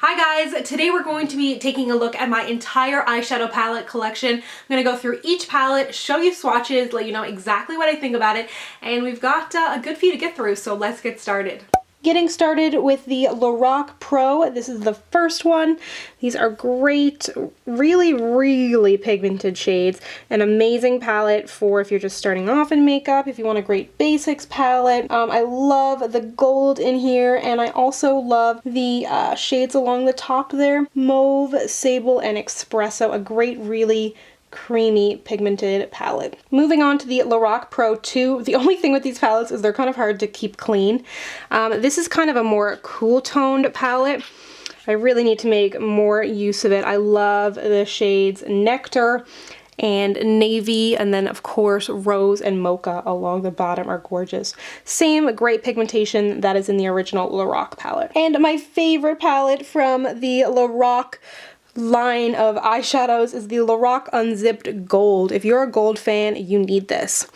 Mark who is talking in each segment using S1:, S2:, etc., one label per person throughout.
S1: Hi guys, today we're going to be taking a look at my entire eyeshadow palette collection. I'm going to go through each palette, show you swatches, let you know exactly what I think about it, and we've got a good few to get through, so let's get started. Getting started with the Lorac Pro. This is the first one. These are great, really pigmented shades. An amazing palette for if you're just starting off in makeup, if you want a great basics palette. I love the gold in here, and I also love the shades along the top there. Mauve, Sable, and Espresso. A great, really creamy pigmented palette. Moving on to the Lorac Pro 2. The only thing with these palettes is they're kind of hard to keep clean. This is kind of a more cool toned palette. I really need to make more use of it. I love the shades Nectar and Navy, and then of course Rose and Mocha along the bottom are gorgeous. Same great pigmentation that is in the original Lorac palette. And my favorite palette from the Lorac line of eyeshadows is the Lorac Unzipped Gold. If you're a gold fan, you need this.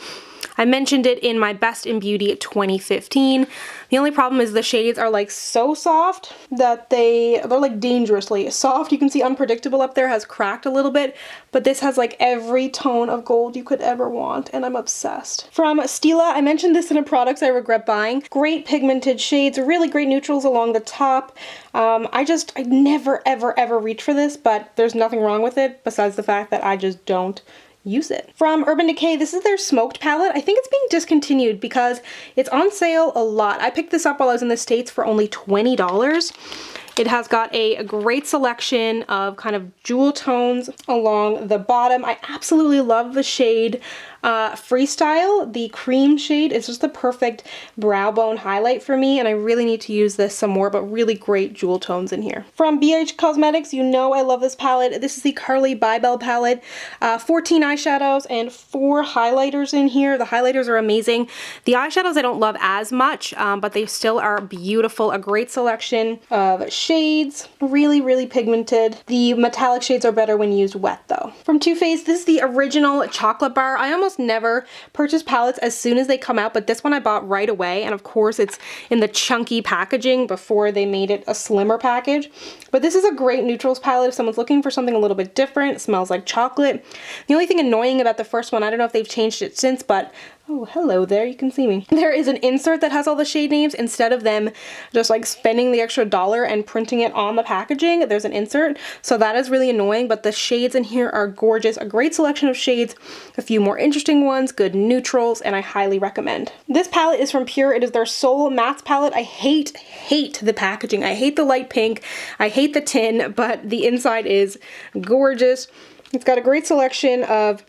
S1: I mentioned it in my Best in Beauty 2015. The only problem is the shades are like so soft that they're like dangerously soft. You can see Unpredictable up there has cracked a little bit, but this has like every tone of gold you could ever want, and I'm obsessed. From Stila, I mentioned this in a Products I Regret Buying. Great pigmented shades, really great neutrals along the top. I never ever reach for this, but there's nothing wrong with it besides the fact that I just don't use it. From Urban Decay, this is their smoked palette. I think it's being discontinued because it's on sale a lot. I picked this up while I was in the States for only $20. It has got a great selection of kind of jewel tones along the bottom. I absolutely love the shade Freestyle. The cream shade is just the perfect brow bone highlight for me, and I really need to use this some more, but really great jewel tones in here. From BH Cosmetics, you know I love this palette. This is the Carli Bybel palette. 14 eyeshadows and 4 highlighters in here. The highlighters are amazing. The eyeshadows I don't love as much, but they still are beautiful. A great selection of shades. Really pigmented. The metallic shades are better when used wet though. From Too Faced, this is the original chocolate bar. I almost never purchase palettes as soon as they come out, but this one I bought right away, and of course it's in the chunky packaging before they made it a slimmer package. But this is a great neutrals palette if someone's looking for something a little bit different. It smells like chocolate. The only thing annoying about the first one, I don't know if they've changed it since, but oh, hello there, you can see me. There is an insert that has all the shade names instead of them just like spending the extra $1 and printing it on the packaging. There's an insert, so that is really annoying, but the shades in here are gorgeous. A great selection of shades, a few more interesting ones, good neutrals, and I highly recommend. This palette is from Pure. It is their Soul Mattes palette. I hate the packaging. I hate the light pink. I hate the tin, but the inside is gorgeous. It's got a great selection of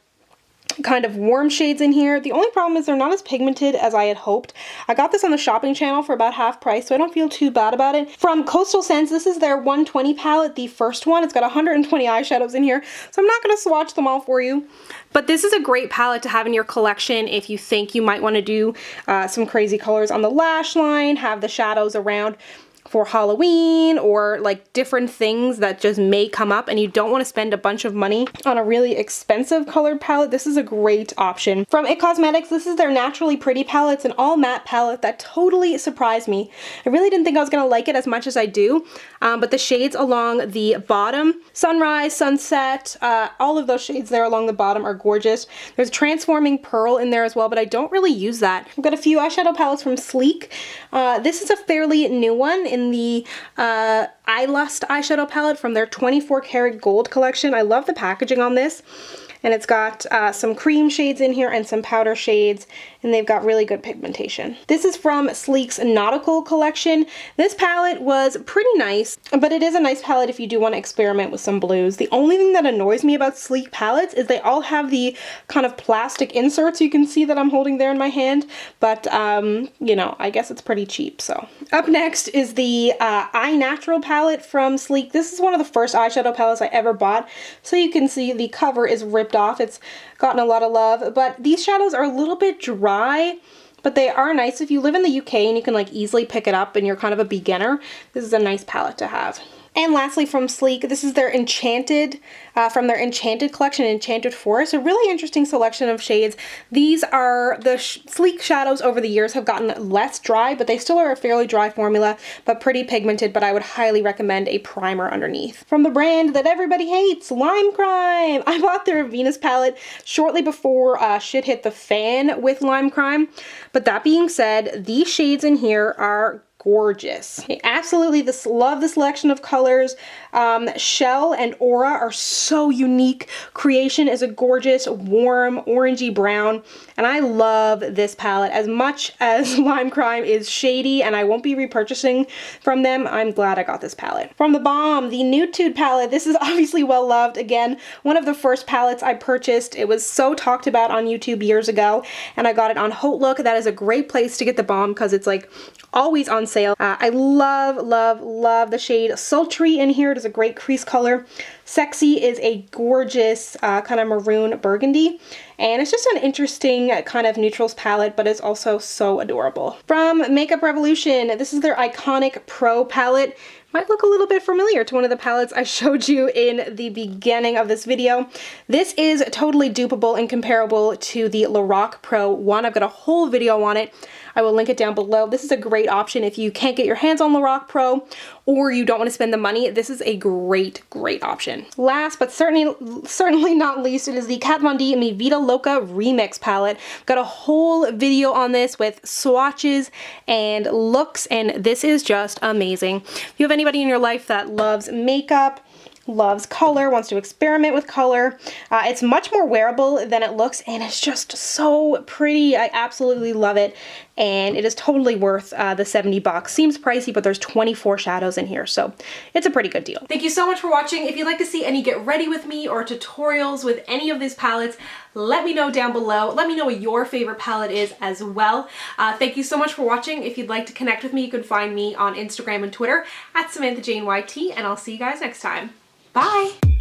S1: kind of warm shades in here. The only problem is they're not as pigmented as I had hoped. I got this on the shopping channel for about half price, so I don't feel too bad about it. From Coastal Scents, this is their 120 palette, the first one. It's got 120 eyeshadows in here, so I'm not going to swatch them all for you. But this is a great palette to have in your collection if you think you might want to do some crazy colors on the lash line, have the shadows around for Halloween, or like different things that just may come up and you don't want to spend a bunch of money on a really expensive colored palette. This is a great option. From It Cosmetics, this is their Naturally Pretty palette. It's an all matte palette that totally surprised me. I really didn't think I was going to like it as much as I do, but the shades along the bottom, Sunrise, Sunset, all of those shades there along the bottom are gorgeous. There's Transforming Pearl in there as well, but I don't really use that. I've got a few eyeshadow palettes from Sleek. This is a fairly new one in the Eye Lust eyeshadow palette from their 24 karat gold collection. I love the packaging on this, and it's got some cream shades in here and some powder shades, and they've got really good pigmentation. This is from Sleek's Nautical collection. This palette was pretty nice, but it is a nice palette if you do want to experiment with some blues. The only thing that annoys me about Sleek palettes is they all have the kind of plastic inserts you can see that I'm holding there in my hand, but you know, I guess it's pretty cheap. So up next is the Eye Natural palette from Sleek. This is one of the first eyeshadow palettes I ever bought, so you can see the cover is ripped off. It's gotten a lot of love, but these shadows are a little bit dry, but they are nice if you live in the UK and you can like easily pick it up and you're kind of a beginner. This is a nice palette to have. And lastly from Sleek, this is their Enchanted, from their Enchanted collection, Enchanted Forest. A really interesting selection of shades. These are the Sleek shadows over the years have gotten less dry, but they still are a fairly dry formula, but pretty pigmented, but I would highly recommend a primer underneath. From the brand that everybody hates, Lime Crime. I bought their Venus palette shortly before shit hit the fan with Lime Crime, but that being said, these shades in here are gorgeous. I absolutely love the selection of colors. Shell and Aura are so unique. Creation is a gorgeous, warm, orangey brown, and I love this palette. As much as Lime Crime is shady and I won't be repurchasing from them, I'm glad I got this palette. From the Balm, the Nude palette. This is obviously well loved. Again, one of the first palettes I purchased. It was so talked about on YouTube years ago, and I got it on Haute Look. That is a great place to get the Balm because it's like always on sale. I love, love, love the shade Sultry in here. It is a great crease color. Sexy is a gorgeous kind of maroon burgundy. And it's just an interesting kind of neutrals palette, but it's also so adorable. From Makeup Revolution, this is their Iconic Pro palette. Might look a little bit familiar to one of the palettes I showed you in the beginning of this video. This is totally dupable and comparable to the Lorac Pro one. I've got a whole video on it. I will link it down below. This is a great option if you can't get your hands on Lorac Pro or you don't want to spend the money. This is a great, great option. Last but certainly not least, it is the Kat Von D Mi Vida Loca Remix palette. Got a whole video on this with swatches and looks, and this is just amazing. If you have anybody in your life that loves makeup, loves color, wants to experiment with color, it's much more wearable than it looks, and it's just so pretty. I absolutely love it, and it is totally worth the 70 bucks. Seems pricey, but there's 24 shadows in here, so it's a pretty good deal. Thank you so much for watching. If you'd like to see any get ready with me or tutorials with any of these palettes, let me know down below. Let me know what your favorite palette is as well. Thank you so much for watching. If you'd like to connect with me, you can find me on Instagram and Twitter at SamanthaJaneYT, and I'll see you guys next time. Bye!